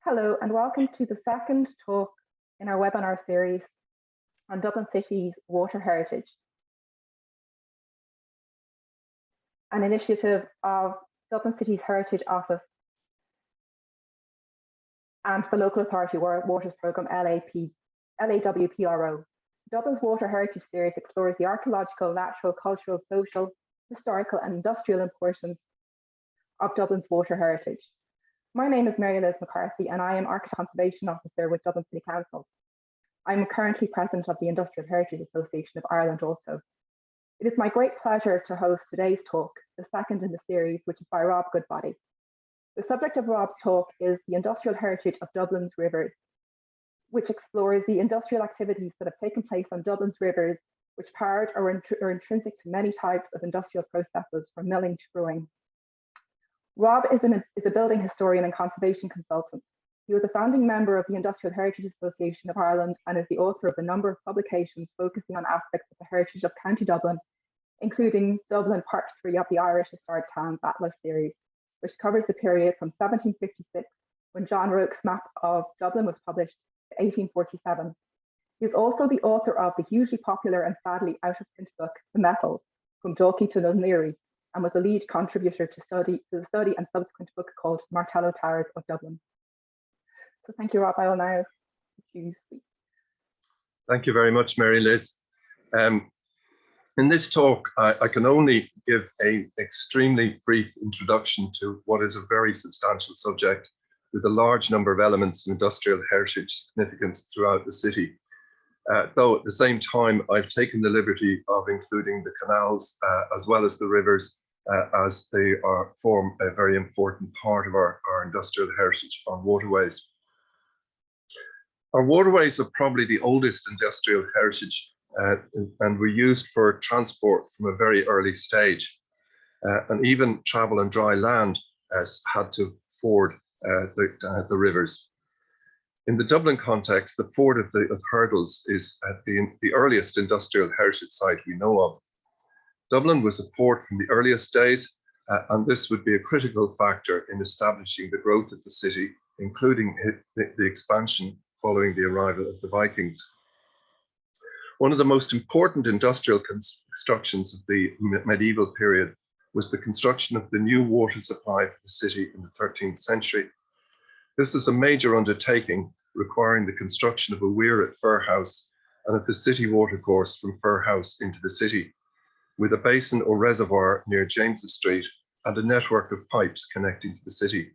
Hello and welcome to the second talk in our webinar series on Dublin City's water heritage, an initiative of Dublin City's Heritage Office and the Local Authority Waters Programme LAWPRO. Dublin's Water Heritage Series explores the archaeological, natural, cultural, social, historical and industrial importance of Dublin's water heritage. My name is Mary Liz McCarthy and I am Architect Conservation Officer with Dublin City Council. I'm currently President of the Industrial Heritage Association of Ireland also. It is my great pleasure to host today's talk, the second in the series, which is by Rob Goodbody. The subject of Rob's talk is the industrial heritage of Dublin's rivers, which explores the industrial activities that have taken place on Dublin's rivers, which powered or are intrinsic to many types of industrial processes from milling to brewing. Rob is a building historian and conservation consultant. He was a founding member of the Industrial Heritage Association of Ireland and is the author of a number of publications focusing on aspects of the heritage of County Dublin, including Dublin Part 3 of the Irish Historic Towns Atlas series, which covers the period from 1756, when John Roke's map of Dublin was published, to 1847. He is also the author of the hugely popular and sadly out of print book, The Metals, From Dalkey to Dunleary, and was a lead contributor to the study and subsequent book called Martello Towers of Dublin. So thank you, Rob. I will now let you speak. Thank you very much, Mary Liz. In this talk, I can only give an extremely brief introduction to what is a very substantial subject with a large number of elements of industrial heritage significance throughout the city. Though at the same time, I've taken the liberty of including the canals as well as the rivers as they form a very important part of our industrial heritage on waterways. Our waterways are probably the oldest industrial heritage and were used for transport from a very early stage. And even travel on dry land had to ford the rivers. In the Dublin context, the ford of Hurdles is the earliest industrial heritage site we know of. Dublin was a port from the earliest days, and this would be a critical factor in establishing the growth of the city, including the expansion following the arrival of the Vikings. One of the most important industrial constructions of the medieval period was the construction of the new water supply for the city in the 13th century. This is a major undertaking requiring the construction of a weir at Fir House and of the city watercourse from Fir House into the city, with a basin or reservoir near James's Street and a network of pipes connecting to the city.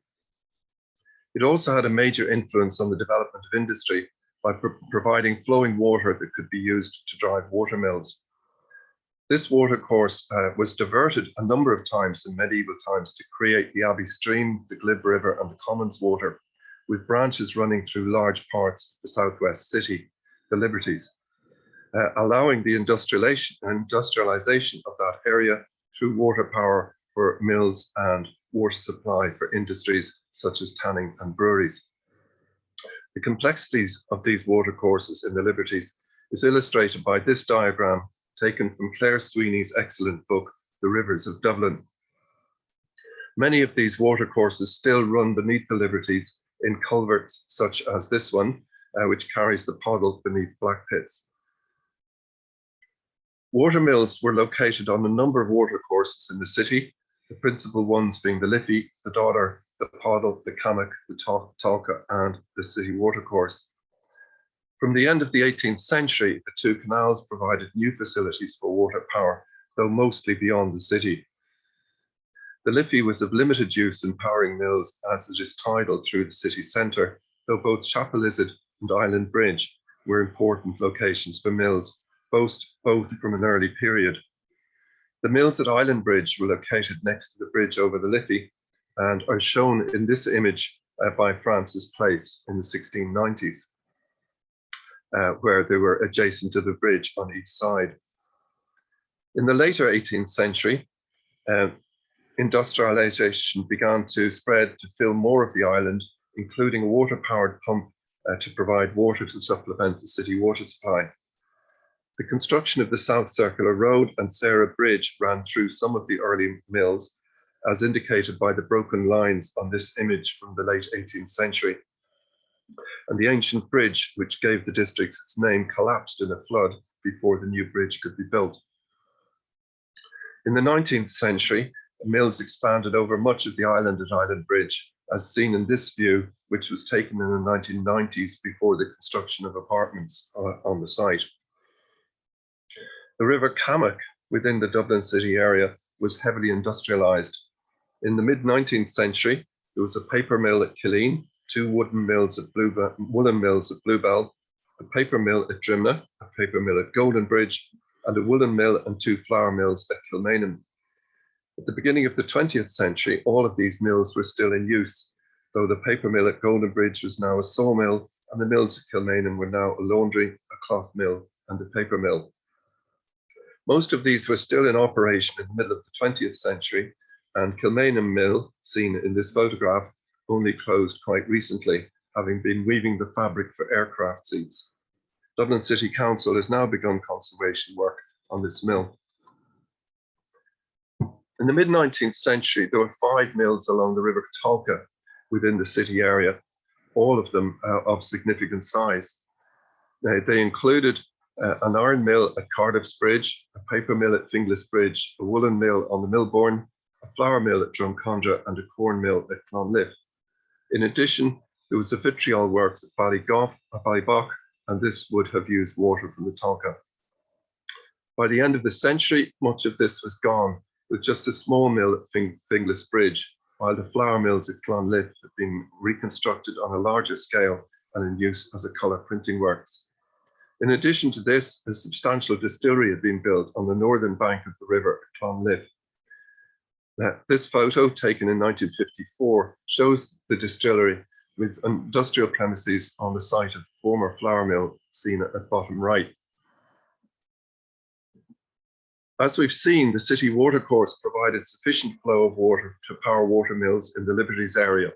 It also had a major influence on the development of industry by providing flowing water that could be used to drive water mills. This watercourse was diverted a number of times in medieval times to create the Abbey Stream, the Glib River and the Commons Water, with branches running through large parts of the southwest city, the Liberties, allowing the industrialization of that area through water power for mills and water supply for industries such as tanning and breweries. The complexities of these watercourses in the Liberties is illustrated by this diagram taken from Claire Sweeney's excellent book, The Rivers of Dublin. Many of these watercourses still run beneath the Liberties in culverts such as this one, which carries the Poddle beneath Black Pits. Water mills were located on a number of watercourses in the city, the principal ones being the Liffey, the Dodder, the Poddle, the Cammock, the Talca and the city watercourse. From the end of the 18th century, the two canals provided new facilities for water power, though mostly beyond the city. The Liffey was of limited use in powering mills as it is tidal through the city centre, though both Chapel Izard and Island Bridge were important locations for mills, both from an early period. The mills at Island Bridge were located next to the bridge over the Liffey and are shown in this image by Francis Place in the 1690s, where they were adjacent to the bridge on each side. In the later 18th century, industrialization began to spread to fill more of the island, including a water-powered pump to provide water to supplement the city water supply. The construction of the South Circular Road and Sarah Bridge ran through some of the early mills, as indicated by the broken lines on this image from the late 18th century. and the ancient bridge, which gave the district its name, collapsed in a flood before the new bridge could be built. In the 19th century, mills expanded over much of the island at Island Bridge, as seen in this view, which was taken in the 1990s before the construction of apartments on the site. The River Cammock within the Dublin city area was heavily industrialised. In the mid-19th century, there was a paper mill at Killeen, two woolen mills at Bluebell, a paper mill at Drimna, a paper mill at Golden Bridge, and a woolen mill and two flour mills at Kilmainham. At the beginning of the 20th century, all of these mills were still in use, though the paper mill at Golden Bridge was now a sawmill, and the mills at Kilmainham were now a laundry, a cloth mill, and a paper mill. Most of these were still in operation in the middle of the 20th century, and Kilmainham Mill, seen in this photograph, only closed quite recently, having been weaving the fabric for aircraft seats. Dublin City Council has now begun conservation work on this mill. In the mid-19th century, there were 5 mills along the River Tolka within the city area, all of them of significant size. They included an iron mill at Cardiff's Bridge, a paper mill at Finglas Bridge, a woolen mill on the Millbourne, a flour mill at Drumcondra, and a corn mill at Clonliffe. In addition, there was a vitriol works at Ballybock, and this would have used water from the Tolka. By the end of the century, much of this was gone, with just a small mill at Finglas Bridge, while the flour mills at Clonliffe had been reconstructed on a larger scale and in use as a colour printing works. In addition to this, a substantial distillery had been built on the northern bank of the river at Clonliffe. This photo, taken in 1954, shows the distillery with industrial premises on the site of the former flour mill, seen at bottom right. As we've seen, the city watercourse provided sufficient flow of water to power water mills in the Liberties area.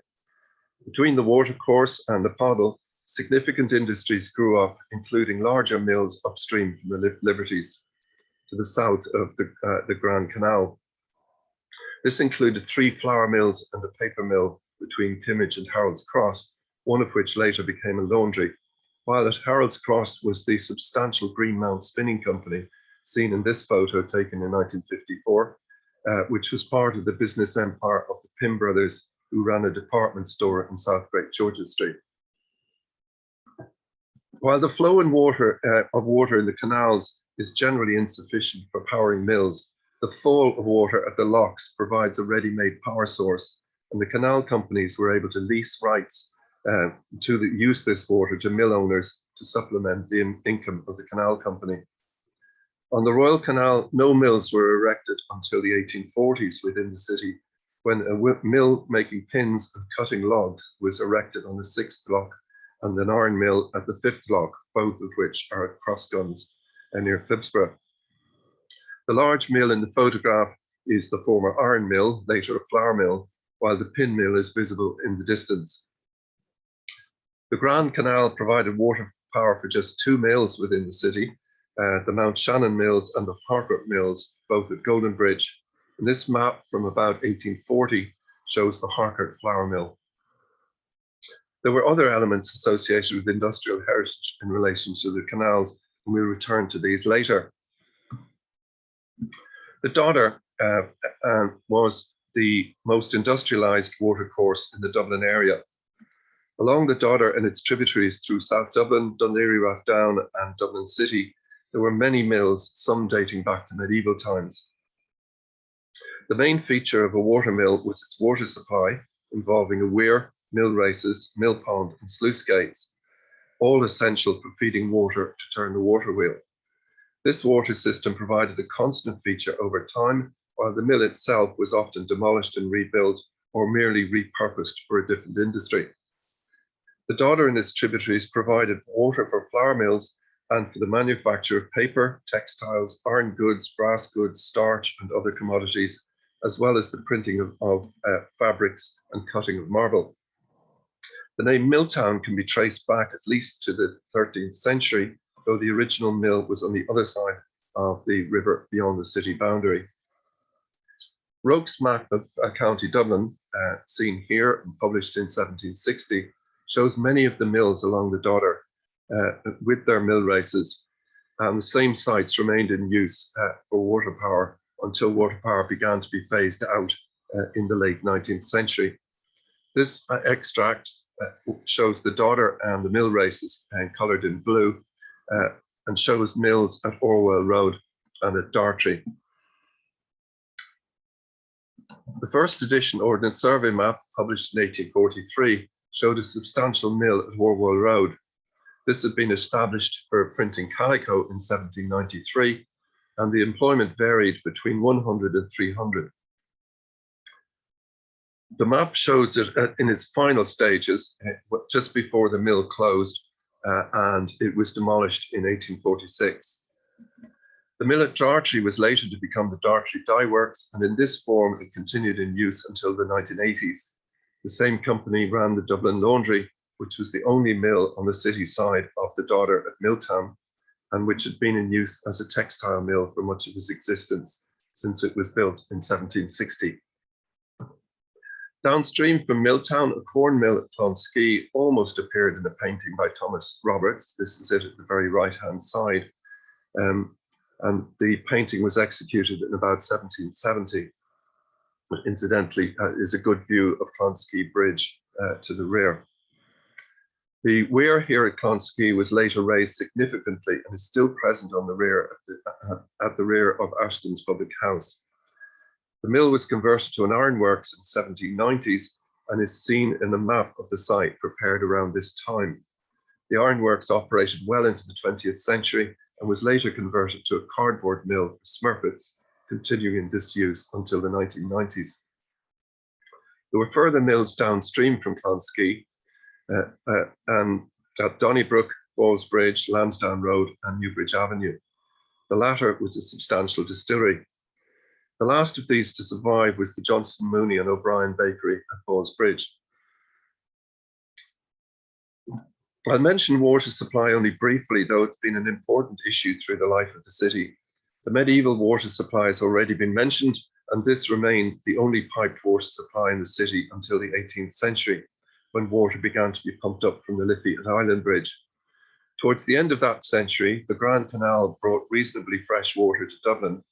Between the watercourse and the Poddle, significant industries grew up, including larger mills upstream from the Liberties to the south of the Grand Canal. This included 3 flour mills and a paper mill between Kimmage and Harold's Cross, one of which later became a laundry, while at Harold's Cross was the substantial Greenmount Spinning Company, seen in this photo taken in 1954, which was part of the business empire of the Pym brothers, who ran a department store in South Great George's Street. While the flow of water in the canals is generally insufficient for powering mills, the fall of water at the locks provides a ready-made power source, and the canal companies were able to lease rights to use this water to mill owners to supplement the income of the canal company. On the Royal Canal, no mills were erected until the 1840s within the city, when a mill making pins and cutting logs was erected on the 6th lock, and an iron mill at the 5th lock, both of which are at Crossguns near Phibsborough. The large mill in the photograph is the former iron mill, later a flour mill, while the pin mill is visible in the distance. The Grand Canal provided water power for just 2 mills within the city, the Mount Shannon Mills and the Harcourt Mills, both at Golden Bridge. And this map from about 1840 shows the Harcourt flour mill. There were other elements associated with industrial heritage in relation to the canals, and we'll return to these later. The Dodder was the most industrialised watercourse in the Dublin area. Along the Dodder and its tributaries through South Dublin, Dún Laoghaire-Rathdown and Dublin City, there were many mills, some dating back to medieval times. The main feature of a water mill was its water supply, involving a weir, mill races, mill pond and sluice gates, all essential for feeding water to turn the water wheel. This water system provided a constant feature over time, while the mill itself was often demolished and rebuilt or merely repurposed for a different industry. The Dodder and its tributaries provided water for flour mills and for the manufacture of paper, textiles, iron goods, brass goods, starch and other commodities, as well as the printing of fabrics and cutting of marble. The name Milltown can be traced back at least to the 13th century, though the original mill was on the other side of the river beyond the city boundary. Roke's map of County Dublin, seen here and published in 1760, shows many of the mills along the Dodder with their mill races, and the same sites remained in use for water power until water power began to be phased out in the late 19th century. This extract shows the Dodder and the mill races coloured in blue, and shows mills at Orwell Road and at Dartry. The first edition Ordnance Survey map, published in 1843, showed a substantial mill at Orwell Road. This had been established for printing calico in 1793, and the employment varied between 100 and 300. The map shows it in its final stages, just before the mill closed, and it was demolished in 1846. The mill at Dartry was later to become the Dartry Dye Works, and in this form it continued in use until the 1980s. The same company ran the Dublin Laundry, which was the only mill on the city side of the Dodder at Milltown, and which had been in use as a textile mill for much of its existence since it was built in 1760. Downstream from Milltown, a corn mill at Clonskea almost appeared in a painting by Thomas Roberts. This is it at the very right-hand side. And the painting was executed in about 1770. Incidentally, is a good view of Clonskea Bridge to the rear. The weir here at Clonskea was later raised significantly and is still present on the rear at the rear of Ashton's public house. The mill was converted to an ironworks in the 1790s and is seen in the map of the site prepared around this time. The ironworks operated well into the 20th century and was later converted to a cardboard mill for Smurfits, continuing this use until the 1990s. There were further mills downstream from Clonskea, and at Donnybrook, Ballsbridge, Lansdowne Road and Newbridge Avenue. The latter was a substantial distillery. The last of these to survive was the Johnson, Mooney and O'Brien Bakery at Ballsbridge. I'll mention water supply only briefly, though it's been an important issue through the life of the city. The medieval water supply has already been mentioned, and this remained the only piped water supply in the city until the 18th century, when water began to be pumped up from the Liffey at Island Bridge. Towards the end of that century, the Grand Canal brought reasonably fresh water to Dublin.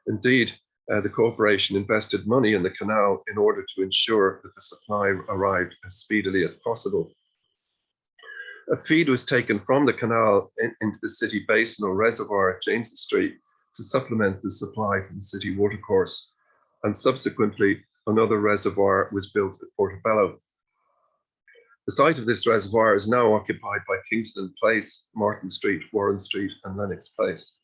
Indeed, the corporation invested money in the canal in order to ensure that the supply arrived as speedily as possible. A feed was taken from the canal into the city basin or reservoir at James Street to supplement the supply from the city watercourse, and subsequently another reservoir was built at Portobello. The site of this reservoir is now occupied by Kingston Place, Martin Street, Warren Street and Lennox Place.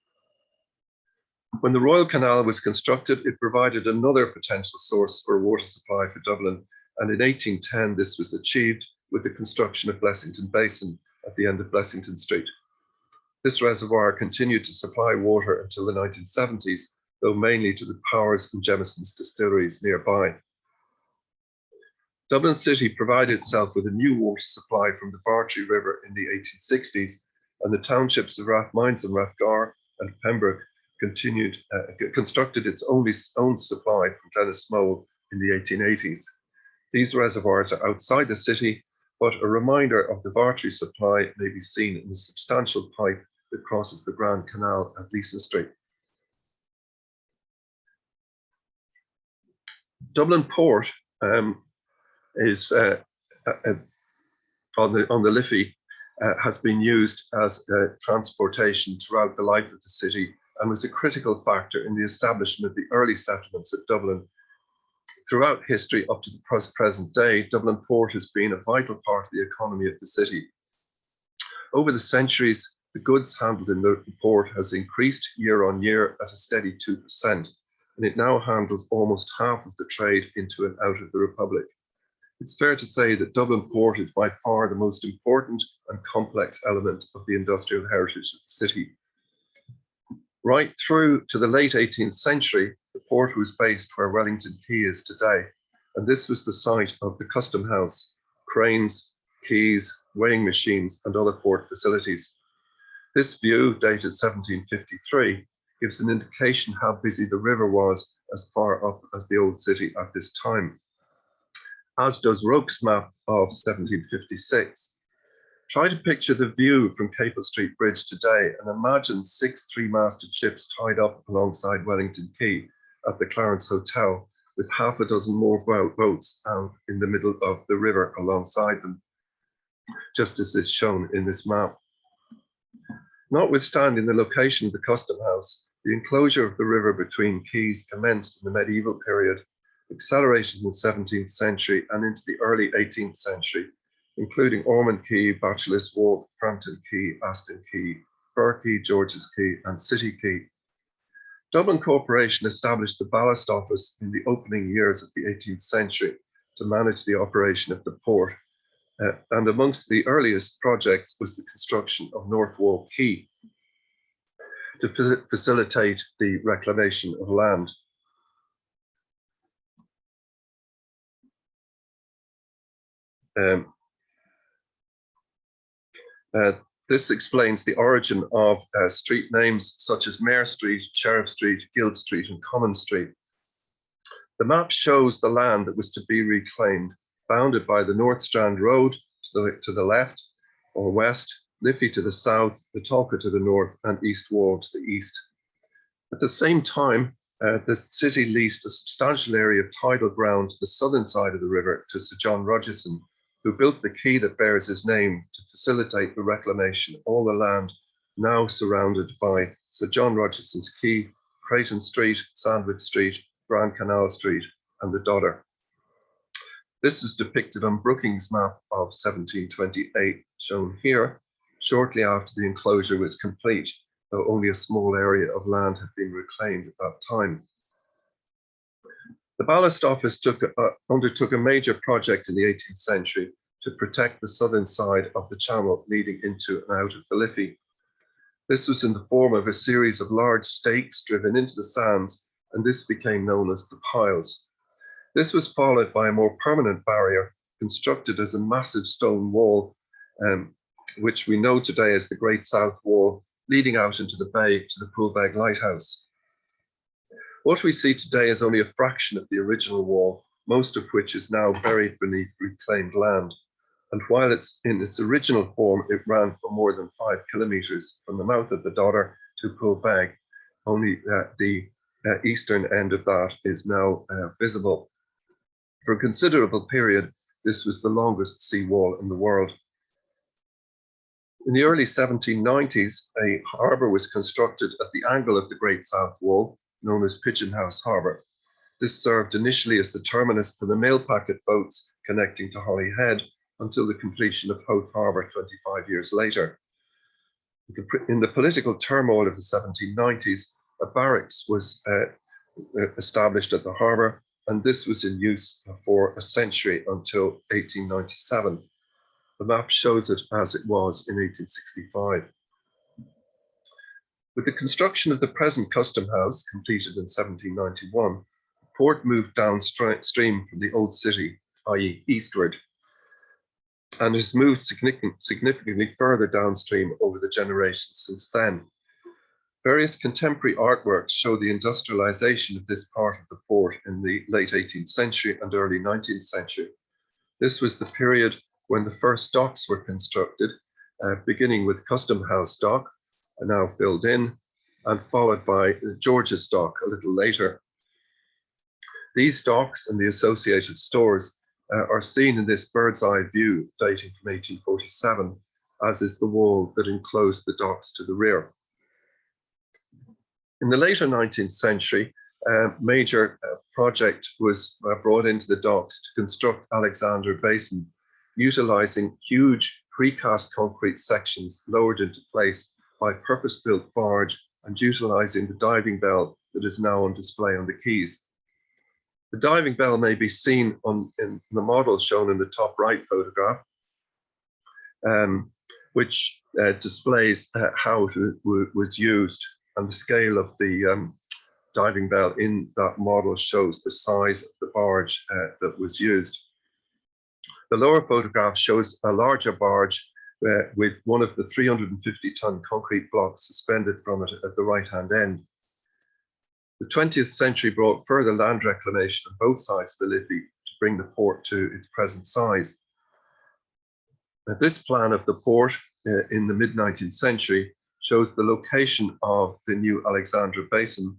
When the Royal Canal was constructed, it provided another potential source for water supply for Dublin, and in 1810 this was achieved with the construction of Blessington Basin at the end of Blessington Street. This reservoir continued to supply water until the 1970s, though mainly to the Powers and Jemieson's distilleries nearby. Dublin City provided itself with a new water supply from the Bartry River in the 1860s, and the townships of Rathmines and Rathgar and Pembroke constructed its own supply from Glenasmole in the 1880s. These reservoirs are outside the city, but a reminder of the Bartry supply may be seen in the substantial pipe that crosses the Grand Canal at Leeson Street. Dublin Port is on the Liffey, has been used as transportation throughout the life of the city and was a critical factor in the establishment of the early settlements at Dublin. Throughout history up to the present day, Dublin Port has been a vital part of the economy of the city. Over the centuries, the goods handled in the port has increased year on year at a steady 2%, and it now handles almost half of the trade into and out of the Republic. It's fair to say that Dublin Port is by far the most important and complex element of the industrial heritage of the city. Right through to the late 18th century, the port was based where Wellington Quay is today, and this was the site of the Custom House, cranes, quays, weighing machines, and other port facilities. This view, dated 1753, gives an indication how busy the river was as far up as the old city at this time. as does Roke's map of 1756. Try to picture the view from Capel Street Bridge today and imagine 6 three-masted ships tied up alongside Wellington Quay at the Clarence Hotel, with half a dozen more boats out in the middle of the river alongside them, just as is shown in this map. Notwithstanding the location of the custom house, the enclosure of the river between quays commenced in the medieval period, accelerated in the 17th century and into the early 18th century, including Ormond Quay, Bachelor's Wharf, Frampton Quay, Aston Quay, Burr Quay, George's Quay, and City Quay. Dublin Corporation established the ballast office in the opening years of the 18th century to manage the operation of the port. And amongst the earliest projects was the construction of North Wall Quay to facilitate the reclamation of land. This explains the origin of street names such as Mare Street, Sheriff Street, Guild Street, and Common Street. The map shows the land that was to be reclaimed, bounded by the North Strand Road to the left or west, Liffey to the south, the Talca to the north, and East Wall to the east. At the same time, the city leased a substantial area of tidal ground to the southern side of the river to Sir John Rogerson, who built the quay that bears his name to facilitate the reclamation of all the land now surrounded by Sir John Rogerson's Quay, Creighton Street, Sandwich Street, Grand Canal Street, and the Dodder. This is depicted on Brooking's map of 1728, shown here, shortly after the enclosure was complete, though only a small area of land had been reclaimed at that time. The ballast office undertook a major project in the 18th century to protect the southern side of the channel leading into and out of the Liffey. This was in the form of a series of large stakes driven into the sands, and this became known as the piles. This was followed by a more permanent barrier constructed as a massive stone wall, which we know today as the Great South Wall, leading out into the bay to the Poolbeg Lighthouse. What we see today is only a fraction of the original wall, most of which is now buried beneath reclaimed land. And while it's in its original form, it ran for more than 5 kilometres from the mouth of the Dodder to Poolbeg. Only the eastern end of that is now visible. For a considerable period, this was the longest sea wall in the world. In the early 1790s, a harbour was constructed at the angle of the Great South Wall, known as Pigeon House Harbour. This served initially as the terminus for the mail packet boats connecting to Holyhead until the completion of Howth Harbour 25 years later. In the political turmoil of the 1790s, a barracks was established at the harbour, and this was in use for a century until 1897. The map shows it as it was in 1865. With the construction of the present Custom House, completed in 1791, the port moved downstream from the old city, i.e. eastward, and has moved significantly further downstream over the generations since then. Various contemporary artworks show the industrialization of this part of the port in the late 18th century and early 19th century. This was the period when the first docks were constructed, beginning with Custom House Dock, now filled in, and followed by George's Dock a little later. These docks and the associated stores are seen in this bird's eye view dating from 1847, as is the wall that enclosed the docks to the rear. In the later 19th century, a major project was brought into the docks to construct Alexander Basin, utilizing huge precast concrete sections lowered into place by purpose-built barge and utilizing the diving bell that is now on display on the quays. The diving bell may be seen in the model shown in the top right photograph, which displays how it was used, and the scale of the diving bell in that model shows the size of the barge that was used. The lower photograph shows a larger barge with one of the 350-ton concrete blocks suspended from it at the right-hand end. The 20th century brought further land reclamation on both sides of the Liffey to bring the port to its present size. This plan of the port in the mid-19th century shows the location of the new Alexandra Basin,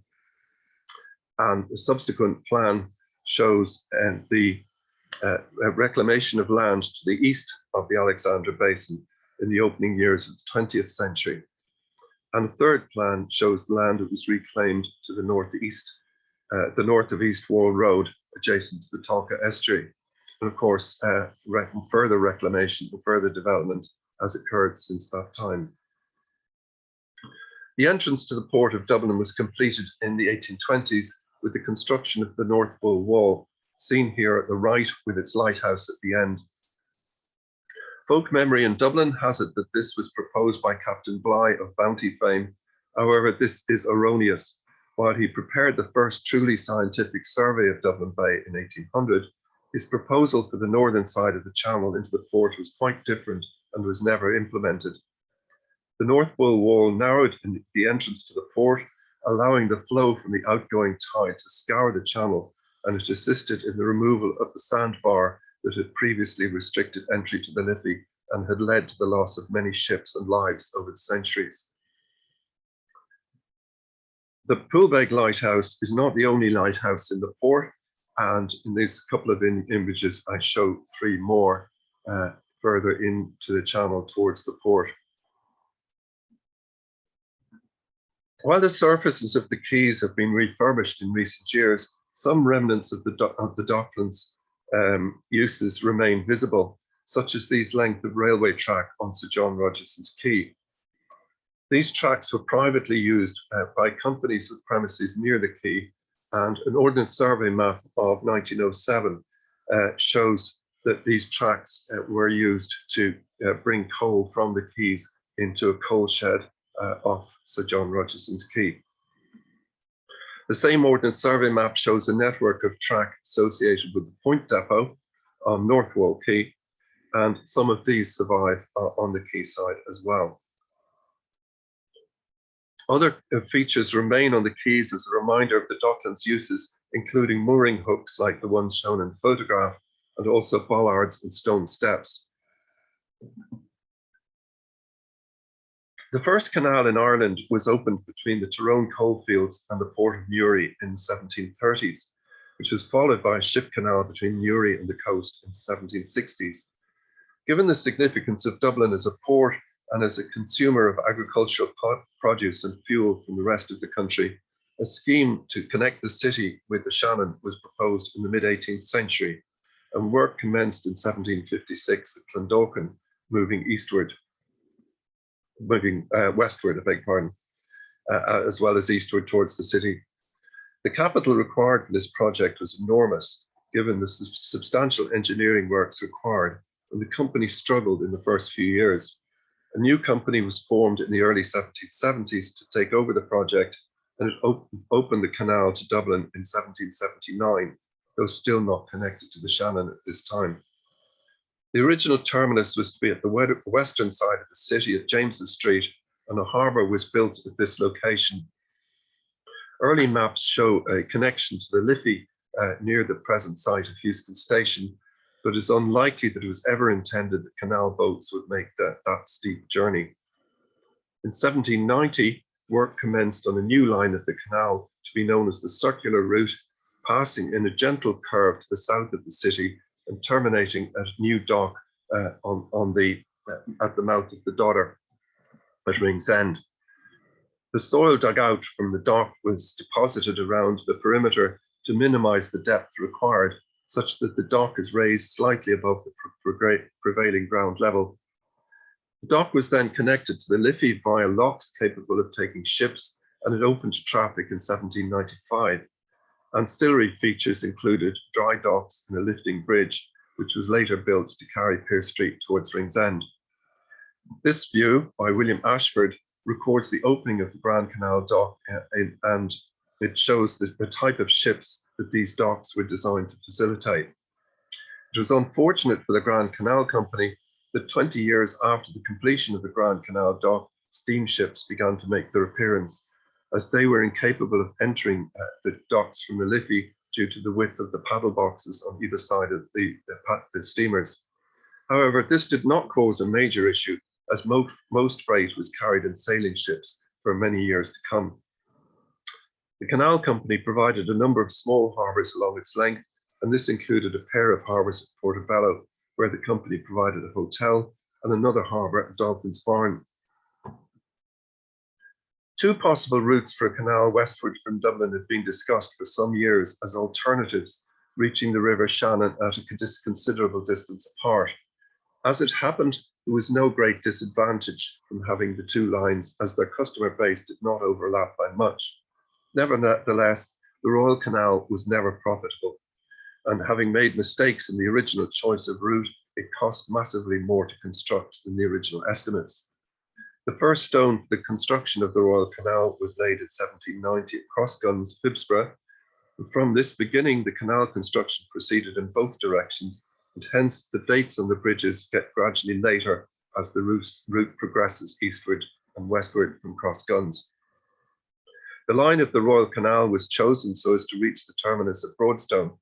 and the subsequent plan shows the reclamation of land to the east of the Alexandra Basin in the opening years of the 20th century. And the third plan shows the land that was reclaimed to the northeast, the north of East Wall Road, adjacent to the Talca estuary. And of course, further reclamation and further development has occurred since that time. The entrance to the port of Dublin was completed in the 1820s with the construction of the North Bull Wall, seen here at the right with its lighthouse at the end. Folk memory in Dublin has it that this was proposed by Captain Bligh of Bounty fame. However, this is erroneous. While he prepared the first truly scientific survey of Dublin Bay in 1800, his proposal for the northern side of the channel into the port was quite different and was never implemented. The North Bull Wall narrowed the entrance to the port, allowing the flow from the outgoing tide to scour the channel, and it assisted in the removal of the sandbar that had previously restricted entry to the Liffey and had led to the loss of many ships and lives over the centuries. The Poolbeg Lighthouse is not the only lighthouse in the port, and in these couple of images I show three more further into the channel towards the port. While the surfaces of the quays have been refurbished in recent years, some remnants of the docklands uses remain visible, such as these length of railway track on Sir John Rogerson's quay. These tracks were privately used by companies with premises near the quay, and an Ordnance Survey map of 1907 shows that these tracks were used to bring coal from the quays into a coal shed off Sir John Rogerson's quay. The same Ordnance Survey map shows a network of track associated with the Point Depot on North Wall Quay, and some of these survive on the quayside as well. Other features remain on the quays as a reminder of the docklands' uses, including mooring hooks like the ones shown in the photograph, and also bollards and stone steps. The first canal in Ireland was opened between the Tyrone coalfields and the port of Newry in the 1730s, which was followed by a ship canal between Newry and the coast in the 1760s. Given the significance of Dublin as a port and as a consumer of agricultural produce and fuel from the rest of the country, a scheme to connect the city with the Shannon was proposed in the mid-18th century, and work commenced in 1756 at Clondalkin, moving westward, I beg your pardon, as well as eastward towards the city. The capital required for this project was enormous, given the substantial engineering works required, and the company struggled in the first few years. A new company was formed in the early 1770s to take over the project, and it opened the canal to Dublin in 1779, though still not connected to the Shannon at this time. The original terminus was to be at the western side of the city at James's Street, and a harbour was built at this location. Early maps show a connection to the Liffey near the present site of Euston Station, but it's unlikely that it was ever intended that canal boats would make that steep journey. In 1790, work commenced on a new line of the canal to be known as the circular route, passing in a gentle curve to the south of the city and terminating at a new dock at the mouth of the Dodder at Ringsend. The soil dug out from the dock was deposited around the perimeter to minimize the depth required, such that the dock is raised slightly above the prevailing ground level. The dock was then connected to the Liffey via locks capable of taking ships, and it opened to traffic in 1795. Ancillary features included dry docks and a lifting bridge, which was later built to carry Pearse Street towards Ringsend. This view by William Ashford records the opening of the Grand Canal dock, and it shows the type of ships that these docks were designed to facilitate. It was unfortunate for the Grand Canal Company that 20 years after the completion of the Grand Canal dock, steamships began to make their appearance, as they were incapable of entering the docks from the Liffey due to the width of the paddle boxes on either side of the steamers. However, this did not cause a major issue, as most freight was carried in sailing ships for many years to come. The canal company provided a number of small harbours along its length, and this included a pair of harbours at Portobello, where the company provided a hotel, and another harbour at Dolphin's Barn. Two possible routes for a canal westward from Dublin had been discussed for some years as alternatives, reaching the River Shannon at a considerable distance apart. As it happened, there was no great disadvantage from having the two lines, as their customer base did not overlap by much. Nevertheless, the Royal Canal was never profitable, and having made mistakes in the original choice of route, it cost massively more to construct than the original estimates. The first stone for the construction of the Royal Canal was laid in 1790 at Crossguns, Phibsborough. And from this beginning, the canal construction proceeded in both directions, and hence the dates on the bridges get gradually later as the route progresses eastward and westward from Crossguns. The line of the Royal Canal was chosen so as to reach the terminus at Broadstone.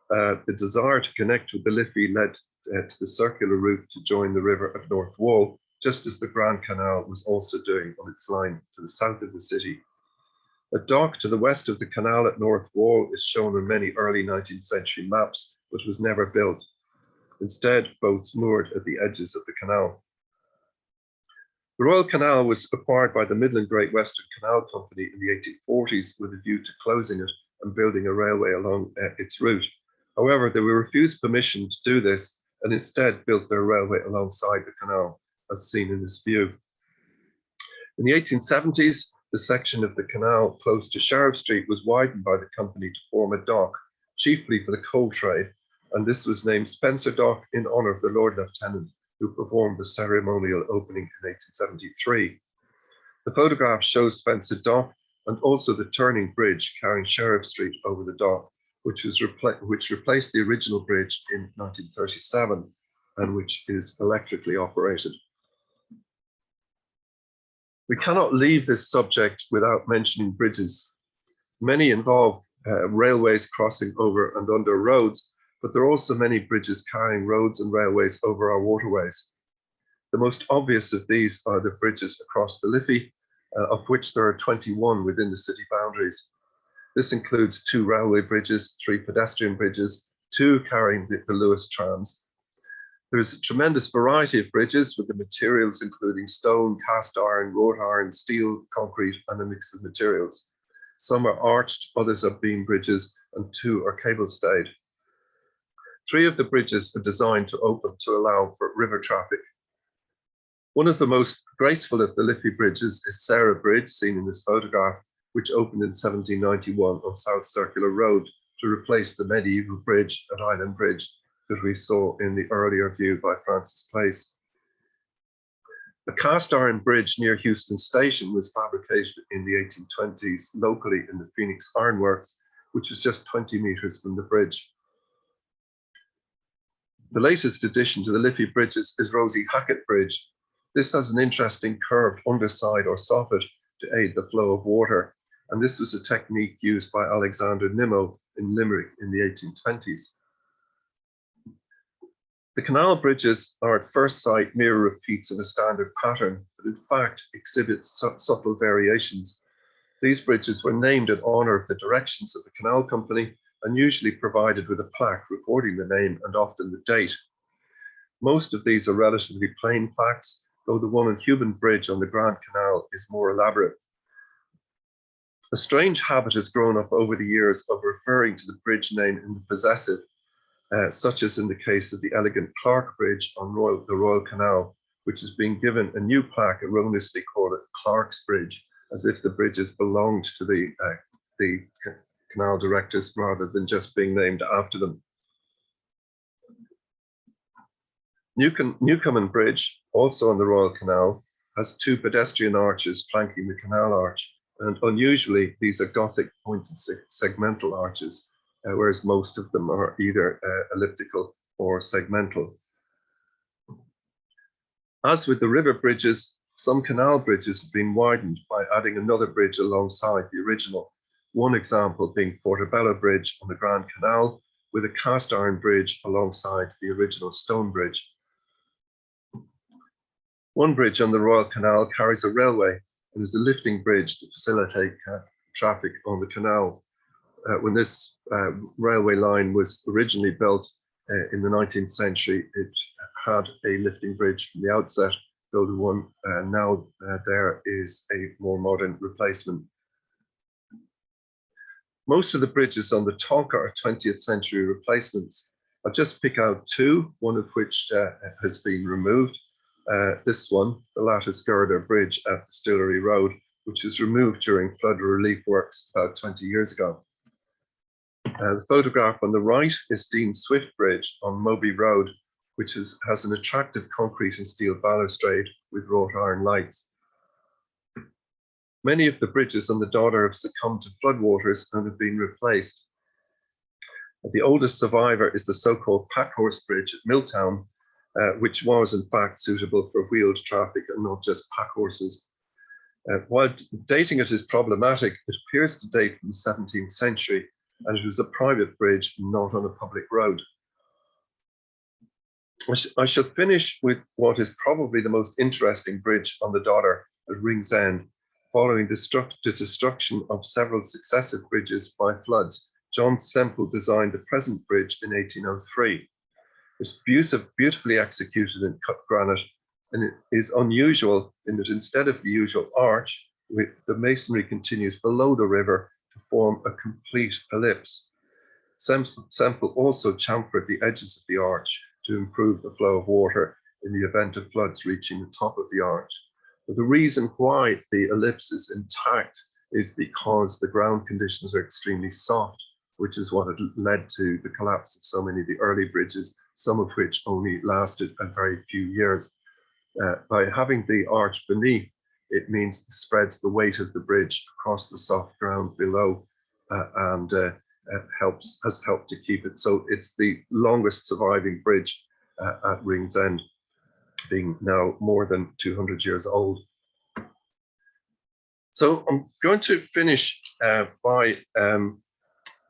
The desire to connect with the Liffey led to the circular route to join the river at North Wall, just as the Grand Canal was also doing on its line to the south of the city. A dock to the west of the canal at North Wall is shown on many early 19th century maps, but was never built. Instead, boats moored at the edges of the canal. The Royal Canal was acquired by the Midland Great Western Canal Company in the 1840s with a view to closing it and building a railway along its route. However, they were refused permission to do this and instead built their railway alongside the canal, as seen in this view. In the 1870s, the section of the canal close to Sheriff Street was widened by the company to form a dock, chiefly for the coal trade, and this was named Spencer Dock in honour of the Lord Lieutenant, who performed the ceremonial opening in 1873. The photograph shows Spencer Dock and also the turning bridge carrying Sheriff Street over the dock, which replaced the original bridge in 1937 and which is electrically operated. We cannot leave this subject without mentioning bridges. Many involve railways crossing over and under roads, but there are also many bridges carrying roads and railways over our waterways. The most obvious of these are the bridges across the Liffey, of which there are 21 within the city boundaries. This includes 2 railway bridges, 3 pedestrian bridges, 2 carrying the Lewis trams. There is a tremendous variety of bridges with the materials including stone, cast iron, wrought iron, steel, concrete, and a mix of materials. Some are arched, others are beam bridges, and 2 are cable stayed. 3 of the bridges are designed to open to allow for river traffic. One of the most graceful of the Liffey bridges is Sarah Bridge, seen in this photograph, which opened in 1791 on South Circular Road to replace the medieval bridge at Island Bridge that we saw in the earlier view by Francis Place. A cast iron bridge near Euston Station was fabricated in the 1820s locally in the Phoenix Ironworks, which was just 20 metres from the bridge. The latest addition to the Liffey bridges is Rosie Hackett Bridge. This has an interesting curved underside or soffit to aid the flow of water, and this was a technique used by Alexander Nimmo in Limerick in the 1820s. The canal bridges are at first sight mere repeats of a standard pattern, but in fact exhibit subtle variations. These bridges were named in honour of the directions of the canal company and usually provided with a plaque recording the name and often the date. Most of these are relatively plain plaques, though the one on Human Bridge on the Grand Canal is more elaborate. A strange habit has grown up over the years of referring to the bridge name in the possessive, such as in the case of the elegant Clark Bridge on the Royal Canal, which has been given a new plaque erroneously called it Clark's Bridge, as if the bridges belonged to the canal directors rather than just being named after them. Newcomen Bridge, also on the Royal Canal, has 2 pedestrian arches flanking the canal arch, and unusually these are Gothic pointed segmental arches, whereas most of them are either elliptical or segmental. As with the river bridges, some canal bridges have been widened by adding another bridge alongside the original. One example being Portobello Bridge on the Grand Canal, with a cast iron bridge alongside the original stone bridge. One bridge on the Royal Canal carries a railway and is a lifting bridge to facilitate traffic on the canal. When this railway line was originally built in the 19th century, it had a lifting bridge from the outset, though the one now there is a more modern replacement. Most of the bridges on the Tonka are 20th century replacements. I'll just pick out two, one of which has been removed. This one, the lattice girder bridge at Distillery Road, which was removed during flood relief works about 20 years ago. The photograph on the right is Dean Swift Bridge on Moby Road, which has an attractive concrete and steel balustrade with wrought iron lights. Many of the bridges on the Dodder have succumbed to floodwaters and have been replaced. The oldest survivor is the so-called Packhorse Bridge at Milltown, which was in fact suitable for wheeled traffic and not just pack horses. While dating it is problematic, it appears to date from the 17th century, and it was a private bridge, not on a public road. I shall finish with what is probably the most interesting bridge on the Dodder at Ringsend. Following the destruction of several successive bridges by floods, John Semple designed the present bridge in 1803. It's beautifully executed in cut granite, and it is unusual in that instead of the usual arch, the masonry continues below the river to form a complete ellipse. Semple also chamfered the edges of the arch to improve the flow of water in the event of floods reaching the top of the arch. But the reason why the ellipse is intact is because the ground conditions are extremely soft, which is what had led to the collapse of so many of the early bridges, some of which only lasted a very few years. By having the arch beneath, it means it spreads the weight of the bridge across the soft ground below and has helped to keep it. So it's the longest surviving bridge at Ringsend, being now more than 200 years old. So I'm going to finish by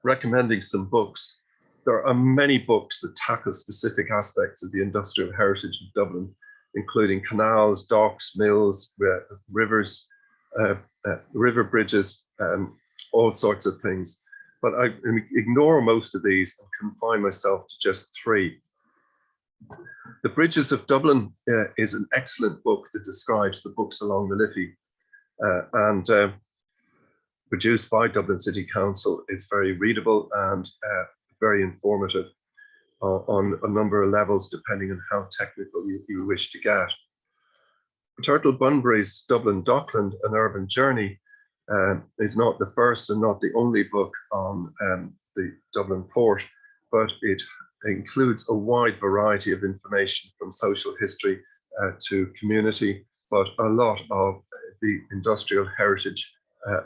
recommending some books. There are many books that tackle specific aspects of the industrial heritage of Dublin, including canals, docks, mills, rivers, river bridges, all sorts of things. But I ignore most of these and confine myself to just three. The Bridges of Dublin is an excellent book that describes the books along the Liffey and produced by Dublin City Council. It's very readable and very informative on a number of levels, depending on how technical you wish to get. Turtle Bunbury's Dublin Dockland, An Urban Journey is not the first and not the only book on the Dublin port, but it includes a wide variety of information from social history to community, but a lot of the industrial heritage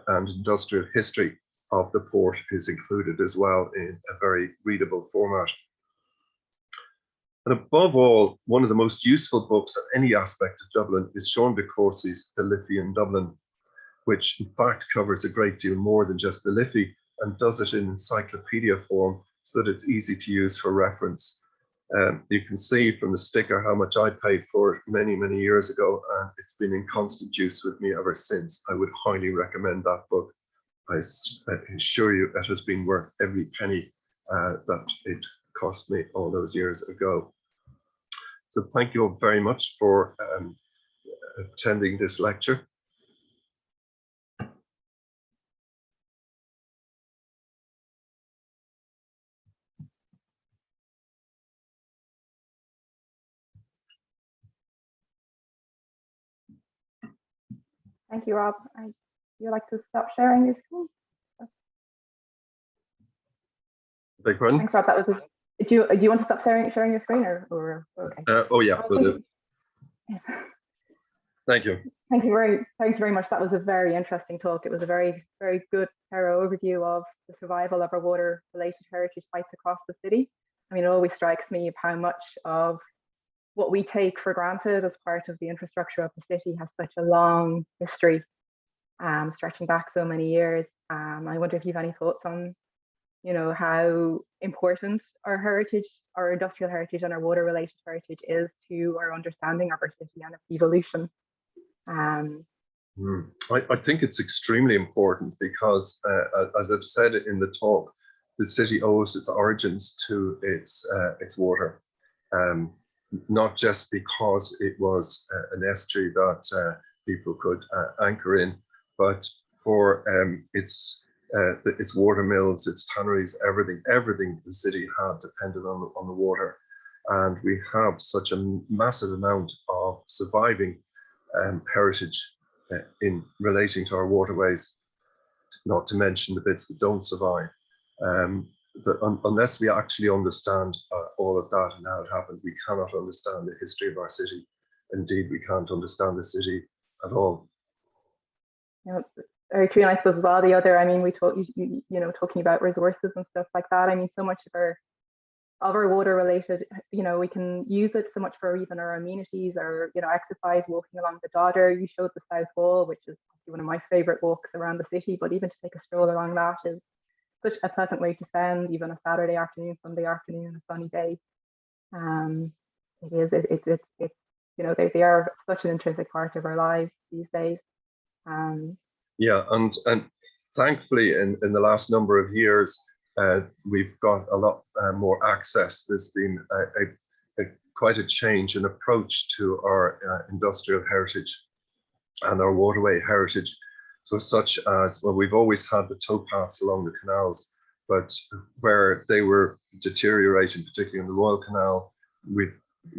and industrial history of the port is included as well in a very readable format. And above all, one of the most useful books on any aspect of Dublin is Sean de Courcy's The Liffey in Dublin, which in fact covers a great deal more than just the Liffey and does it in encyclopedia form so that it's easy to use for reference. You can see from the sticker how much I paid for it many, many years ago, and it's been in constant use with me ever since. I would highly recommend that book. I assure you it has been worth every penny that it cost me all those years ago. So thank you all very much for attending this lecture. Thank you, Rob. You'd like to stop sharing your screen? Beg pardon? Thanks, Rob. That was do you want to stop sharing your screen or okay? Oh yeah, will do. Thank you. Thank you very much. That was a very interesting talk. It was a very good, thorough overview of the survival of our water-related heritage sites across the city. I mean, it always strikes me how much of what we take for granted as part of the infrastructure of the city has such a long history, stretching back so many years. I wonder if you have any thoughts on, how important our heritage, our industrial heritage and our water related heritage is to our understanding of our city and its evolution. I think it's extremely important because, as I've said in the talk, the city owes its origins to its water, not just because it was an estuary that people could anchor in, but for its water mills, its tanneries, everything the city had depended on the water, and we have such a massive amount of surviving heritage in relating to our waterways, not to mention the bits that don't survive. Unless we actually understand all of that and how it happened, we cannot understand the history of our city. Indeed, we can't understand the city at all. Very true. And I suppose as well, the other, I mean, we talk, talking about resources and stuff like that. I mean, so much of our water related, we can use it so much for even our amenities or, exercise, walking along the Dodder. You showed the South Wall, which is one of my favorite walks around the city, but even to take a stroll along that is such a pleasant way to spend even a Saturday afternoon, Sunday afternoon, a sunny day. They are such an intrinsic part of our lives these days. Yeah, and thankfully in the last number of years, we've got a lot more access. There's been quite a change in approach to our industrial heritage and our waterway heritage. So such as, well, we've always had the towpaths along the canals, but where they were deteriorating, particularly in the Royal Canal, we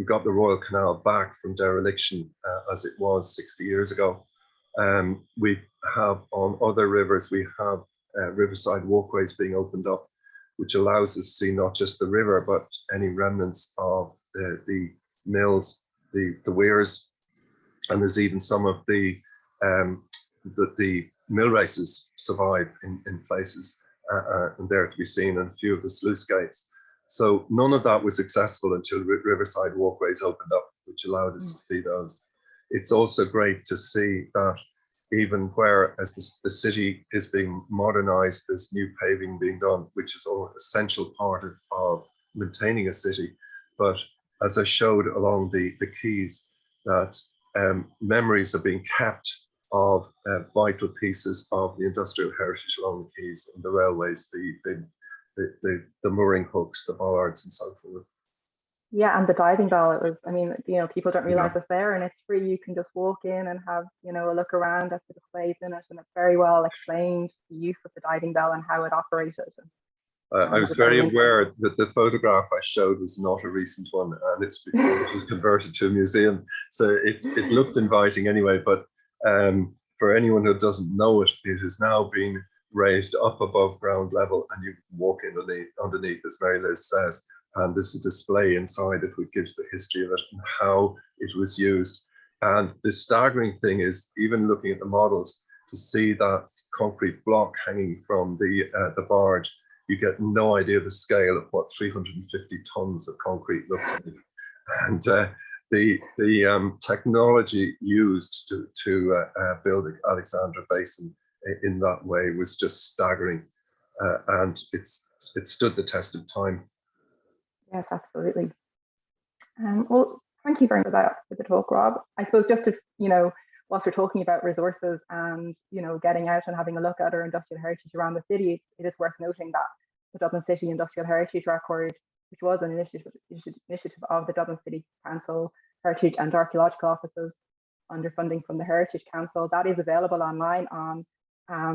got the Royal Canal back from dereliction as it was 60 years ago. We have on other rivers, we have riverside walkways being opened up, which allows us to see not just the river, but any remnants of the mills, the weirs, and there's even some of the mill races survive in places, and they're to be seen in a few of the sluice gates. So none of that was accessible until riverside walkways opened up, which allowed us to see those. It's also great to see that even where as the city is being modernized, there's new paving being done, which is an essential part of maintaining a city. But as I showed along the quays, that memories are being kept of vital pieces of the industrial heritage along the quays and the railways, the mooring hooks, the bollards, and so forth. Yeah, and the diving bell, it was, I mean, people don't realize it's there and it's free. You can just walk in and have, a look around at the displays in it, and it's very well explained, the use of the diving bell and how it operated. I was very aware that the photograph I showed was not a recent one, and it's before it was converted to a museum. So it looked inviting anyway, but for anyone who doesn't know it, it has now been raised up above ground level, and you can walk in underneath, as Mary Liz says. And there's a display inside it which gives the history of it and how it was used. And the staggering thing is, even looking at the models, to see that concrete block hanging from the barge, you get no idea of the scale of what 350 tons of concrete looks like. And the technology used to build Alexandra Basin in that way was just staggering, and it stood the test of time. Yes, absolutely. Well, thank you very much for the talk, Rob. I suppose just to, whilst we're talking about resources and, getting out and having a look at our industrial heritage around the city, it is worth noting that the Dublin City Industrial Heritage Record, which was an initiative of the Dublin City Council, Heritage and Archaeological Offices under funding from the Heritage Council, that is available online on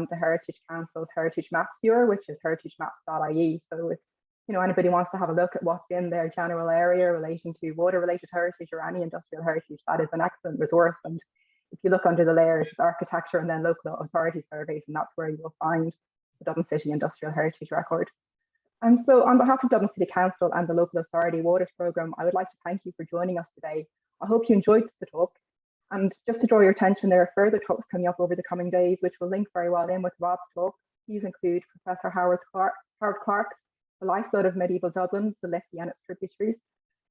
the Heritage Council's Heritage Maps Bureau, which is heritagemaps.ie. So if anybody wants to have a look at what's in their general area relating to water-related heritage or any industrial heritage, that is an excellent resource. And if you look under the layers, architecture and then local authority surveys, and that's where you'll find the Dublin City Industrial Heritage Record. And so on behalf of Dublin City Council and the Local Authority Waters Programme, I would like to thank you for joining us today. I hope you enjoyed the talk. And just to draw your attention, there are further talks coming up over the coming days, which will link very well in with Rob's talk. These include Professor Howard Clark, The Lifeblood of Medieval Dublin, the Liffey and its Tributaries,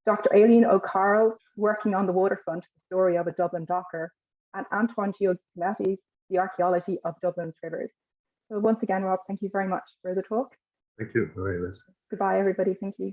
Dr. Aileen O'Carroll, Working on the Waterfront, the Story of a Dublin Docker, and Antoine Giacometti's The Archaeology of Dublin's Rivers. So once again, Rob, thank you very much for the talk. Thank you, Maria-Liz. Goodbye, everybody. Thank you.